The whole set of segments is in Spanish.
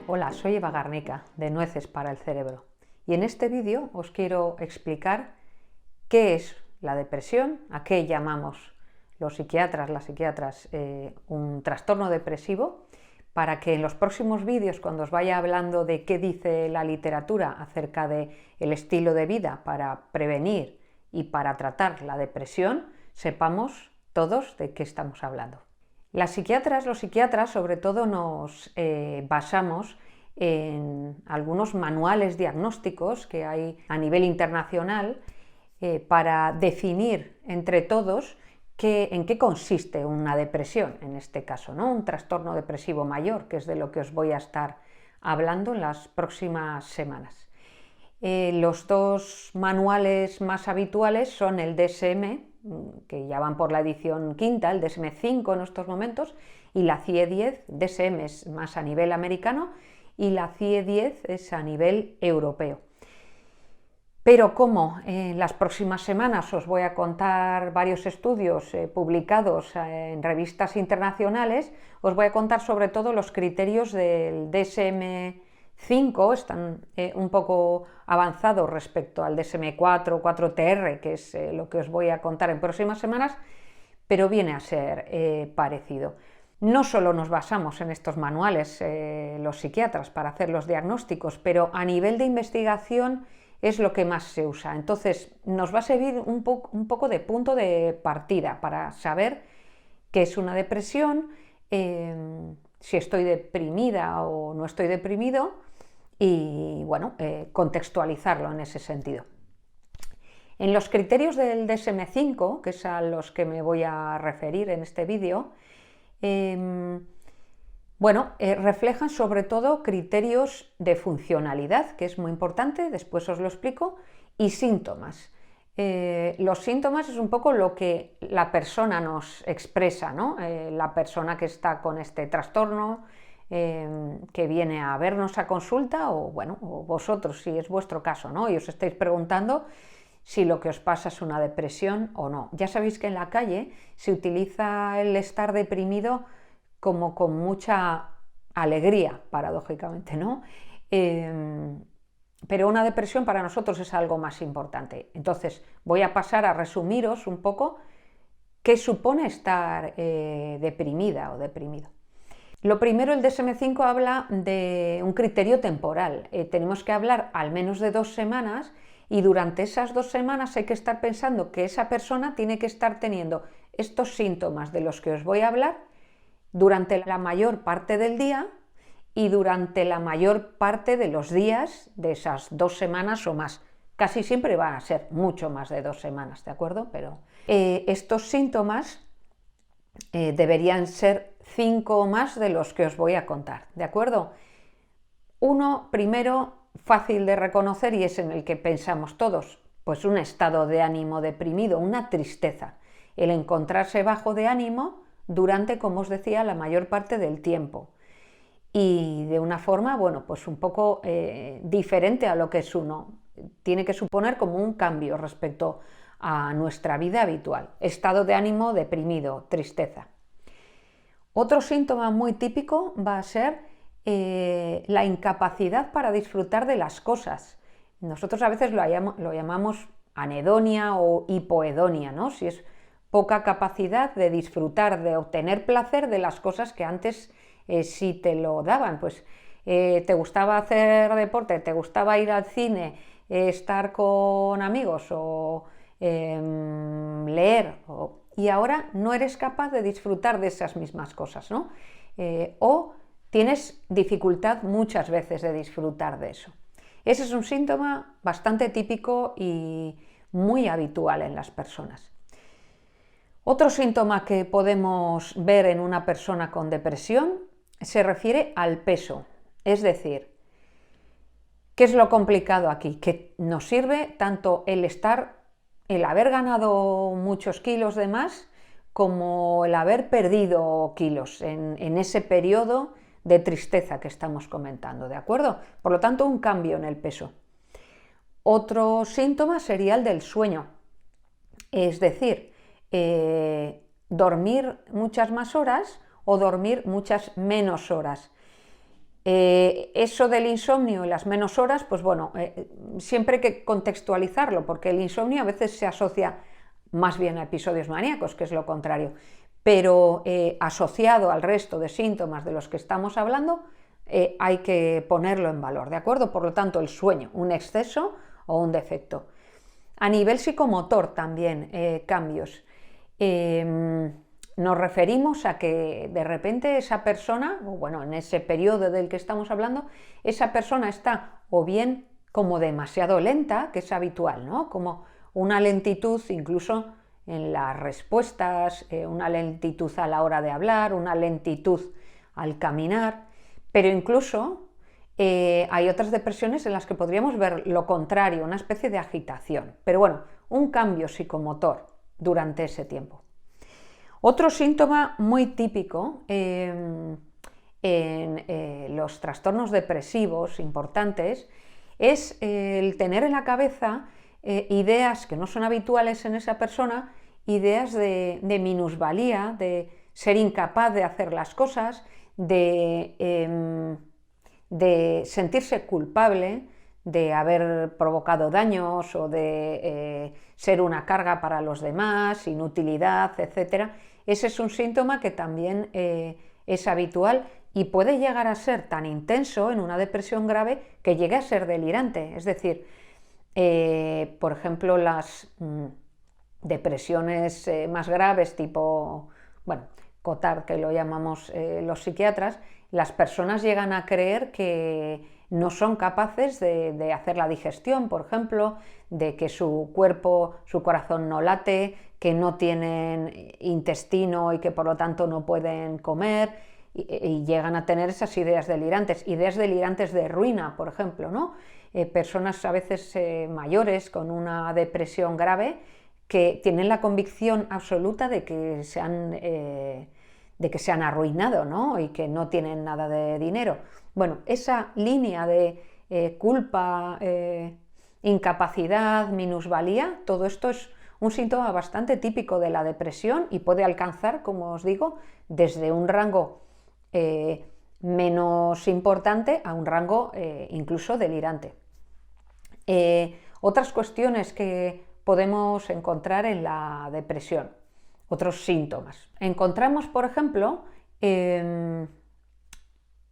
Hola, soy Eva Garnica de Nueces para el Cerebro y en este vídeo os quiero explicar qué es la depresión, a qué llamamos los psiquiatras, las psiquiatras, un trastorno depresivo, para que en los próximos vídeos, cuando os vaya hablando de qué dice la literatura acerca del estilo de vida para prevenir y para tratar la depresión, sepamos todos de qué estamos hablando. Las psiquiatras, los psiquiatras, sobre todo nos basamos en algunos manuales diagnósticos que hay a nivel internacional para definir entre todos en qué consiste una depresión, en este caso, ¿no? Un trastorno depresivo mayor, que es de lo que os voy a estar hablando en las próximas semanas. Los dos manuales más habituales son el DSM, que ya van por la edición quinta, el DSM-5 en estos momentos, y la CIE-10. DSM es más a nivel americano y la CIE-10 es a nivel europeo. Pero como en las próximas semanas os voy a contar varios estudios publicados en revistas internacionales, os voy a contar sobre todo los criterios del DSM-5, están un poco avanzados respecto al DSM-4, 4TR, que es lo que os voy a contar en próximas semanas, pero viene a ser parecido. No solo nos basamos en estos manuales los psiquiatras para hacer los diagnósticos, pero a nivel de investigación es lo que más se usa. Entonces nos va a servir un poco de punto de partida para saber qué es una depresión, si estoy deprimida o no estoy deprimido y bueno, contextualizarlo en ese sentido. En los criterios del DSM-5, que es a los que me voy a referir en este vídeo, reflejan sobre todo criterios de funcionalidad, que es muy importante, después os lo explico, y síntomas. Los síntomas es un poco lo que la persona nos expresa, ¿no? La persona que está con este trastorno, que viene a vernos a consulta, o vosotros, si es vuestro caso, ¿no? Y os estáis preguntando si lo que os pasa es una depresión o no. Ya sabéis que en la calle se utiliza el estar deprimido como con mucha alegría, paradójicamente, ¿no? Pero una depresión para nosotros es algo más importante. Entonces voy a pasar a resumiros un poco qué supone estar deprimida o deprimido. Lo primero, el DSM-5 habla de un criterio temporal. Tenemos que hablar al menos de 2 semanas y durante esas 2 semanas hay que estar pensando que esa persona tiene que estar teniendo estos síntomas de los que os voy a hablar durante la mayor parte del día y durante la mayor parte de los días de esas 2 semanas o más. Casi siempre van a ser mucho más de 2 semanas, ¿de acuerdo? Pero estos síntomas deberían ser 5 o más de los que os voy a contar, ¿de acuerdo? Uno, primero, fácil de reconocer y es en el que pensamos todos, pues un estado de ánimo deprimido, una tristeza, el encontrarse bajo de ánimo durante, como os decía, la mayor parte del tiempo y de una forma, pues un poco diferente a lo que es uno. Tiene que suponer como un cambio respecto a nuestra vida habitual. Estado de ánimo deprimido, tristeza. Otro síntoma muy típico va a ser la incapacidad para disfrutar de las cosas. Nosotros a veces lo llamamos anedonia o hipoedonia, ¿no? Si es poca capacidad de disfrutar, de obtener placer de las cosas que antes sí te lo daban. Pues te gustaba hacer deporte, te gustaba ir al cine, estar con amigos o leer, y ahora no eres capaz de disfrutar de esas mismas cosas, ¿no? O tienes dificultad muchas veces de disfrutar de eso. Ese es un síntoma bastante típico y muy habitual en las personas. Otro síntoma que podemos ver en una persona con depresión se refiere al peso, es decir, ¿qué es lo complicado aquí? Que nos sirve tanto el haber ganado muchos kilos de más como el haber perdido kilos en ese periodo de tristeza que estamos comentando, ¿de acuerdo? Por lo tanto, un cambio en el peso. Otro síntoma sería el del sueño, es decir, dormir muchas más horas o dormir muchas menos horas. Eso del insomnio y las menos horas, pues bueno, siempre hay que contextualizarlo, porque el insomnio a veces se asocia más bien a episodios maníacos, que es lo contrario, pero asociado al resto de síntomas de los que estamos hablando, hay que ponerlo en valor, ¿de acuerdo? Por lo tanto, el sueño, un exceso o un defecto. A nivel psicomotor también, cambios. Nos referimos a que de repente esa persona, o bueno, en ese periodo del que estamos hablando, esa persona está o bien como demasiado lenta, que es habitual, ¿no? Como una lentitud incluso en las respuestas, una lentitud a la hora de hablar, una lentitud al caminar, pero incluso hay otras depresiones en las que podríamos ver lo contrario, una especie de agitación, pero bueno, un cambio psicomotor durante ese tiempo. Otro síntoma muy típico en los trastornos depresivos importantes es el tener en la cabeza ideas que no son habituales en esa persona, ideas de minusvalía, de ser incapaz de hacer las cosas, de sentirse culpable de haber provocado daños o de ser una carga para los demás, inutilidad, etc. Ese es un síntoma que también es habitual y puede llegar a ser tan intenso en una depresión grave que llegue a ser delirante. Es decir, por ejemplo, las depresiones más graves tipo, bueno, Cotard, que lo llamamos los psiquiatras, las personas llegan a creer que no son capaces de hacer la digestión, por ejemplo, de que su cuerpo, su corazón no late, que no tienen intestino y que por lo tanto no pueden comer, y llegan a tener esas ideas delirantes de ruina, por ejemplo, ¿no? Personas a veces mayores con una depresión grave que tienen la convicción absoluta de que se han arruinado, ¿no? Y que no tienen nada de dinero. Bueno, esa línea de culpa, incapacidad, minusvalía, todo esto es un síntoma bastante típico de la depresión y puede alcanzar, como os digo, desde un rango menos importante a un rango incluso delirante. Otras cuestiones que podemos encontrar en la depresión, otros síntomas. Encontramos, por ejemplo,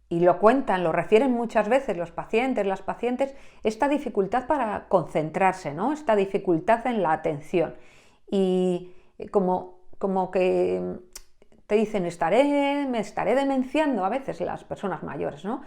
y lo cuentan, lo refieren muchas veces los pacientes, las pacientes, esta dificultad para concentrarse, ¿no? Esta dificultad en la atención. Y como que te dicen, me estaré demenciando a veces las personas mayores, ¿no?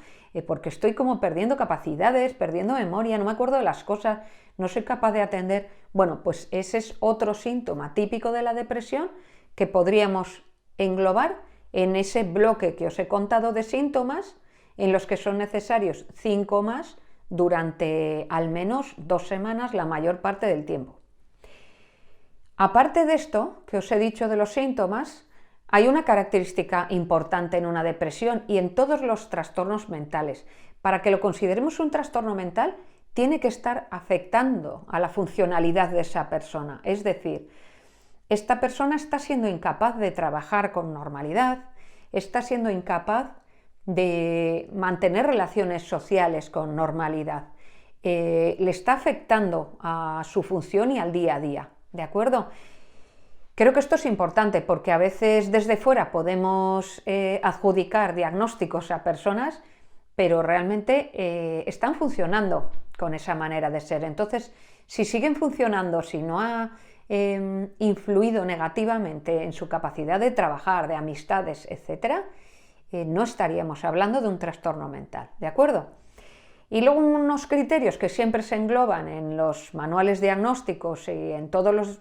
Porque estoy como perdiendo capacidades, perdiendo memoria, no me acuerdo de las cosas, no soy capaz de atender. Bueno, pues ese es otro síntoma típico de la depresión que podríamos englobar en ese bloque que os he contado de síntomas, en los que son necesarios 5 más durante al menos 2 semanas la mayor parte del tiempo. Aparte de esto que os he dicho de los síntomas, hay una característica importante en una depresión y en todos los trastornos mentales. Para que lo consideremos un trastorno mental, tiene que estar afectando a la funcionalidad de esa persona. Es decir, esta persona está siendo incapaz de trabajar con normalidad, está siendo incapaz de mantener relaciones sociales con normalidad, le está afectando a su función y al día a día, ¿de acuerdo? Creo que esto es importante porque a veces desde fuera podemos adjudicar diagnósticos a personas, pero realmente están funcionando con esa manera de ser. Entonces, si siguen funcionando, si no ha influido negativamente en su capacidad de trabajar, de amistades, etc., no estaríamos hablando de un trastorno mental, ¿de acuerdo? Y luego unos criterios que siempre se engloban en los manuales diagnósticos y en todos los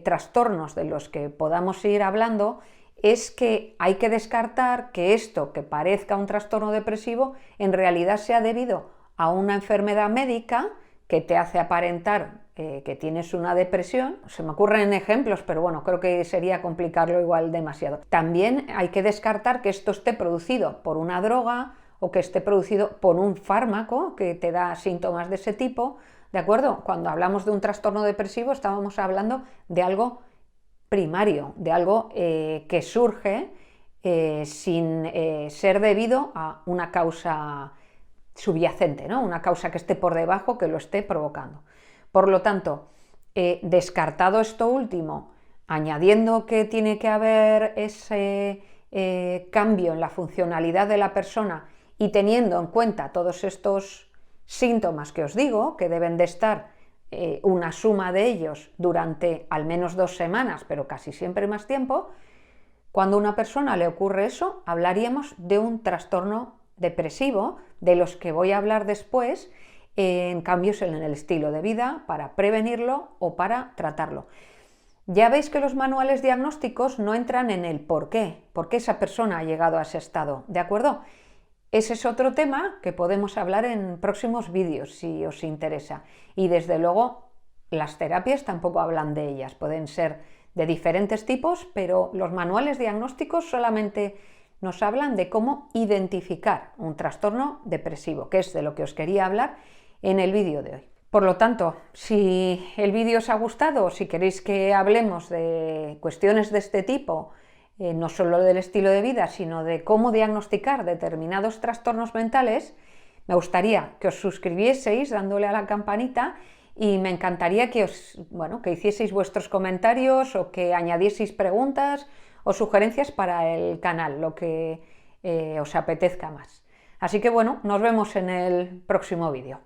trastornos de los que podamos ir hablando es que hay que descartar que esto que parezca un trastorno depresivo en realidad sea debido a una enfermedad médica que te hace aparentar que tienes una depresión. Se me ocurren ejemplos, pero bueno, creo que sería complicarlo igual demasiado. También hay que descartar que esto esté producido por una droga o que esté producido por un fármaco que te da síntomas de ese tipo, ¿de acuerdo? Cuando hablamos de un trastorno depresivo estábamos hablando de algo primario, de algo que surge sin ser debido a una causa subyacente, ¿no? Una causa que esté por debajo, que lo esté provocando. Por lo tanto, descartado esto último, añadiendo que tiene que haber ese cambio en la funcionalidad de la persona y teniendo en cuenta todos estos síntomas que os digo, que deben de estar una suma de ellos durante al menos 2 semanas, pero casi siempre más tiempo, cuando a una persona le ocurre eso, hablaríamos de un trastorno depresivo, de los que voy a hablar después, en cambios en el estilo de vida, para prevenirlo o para tratarlo. Ya veis que los manuales diagnósticos no entran en el por qué esa persona ha llegado a ese estado, ¿de acuerdo? Ese es otro tema que podemos hablar en próximos vídeos, si os interesa. Y desde luego, las terapias tampoco hablan de ellas, pueden ser de diferentes tipos, pero los manuales diagnósticos solamente nos hablan de cómo identificar un trastorno depresivo, que es de lo que os quería hablar en el vídeo de hoy. Por lo tanto, si el vídeo os ha gustado, si queréis que hablemos de cuestiones de este tipo, no solo del estilo de vida, sino de cómo diagnosticar determinados trastornos mentales, me gustaría que os suscribieseis dándole a la campanita y me encantaría que que hicieseis vuestros comentarios o que añadieseis preguntas o sugerencias para el canal, lo que os apetezca más. Así que bueno, nos vemos en el próximo vídeo.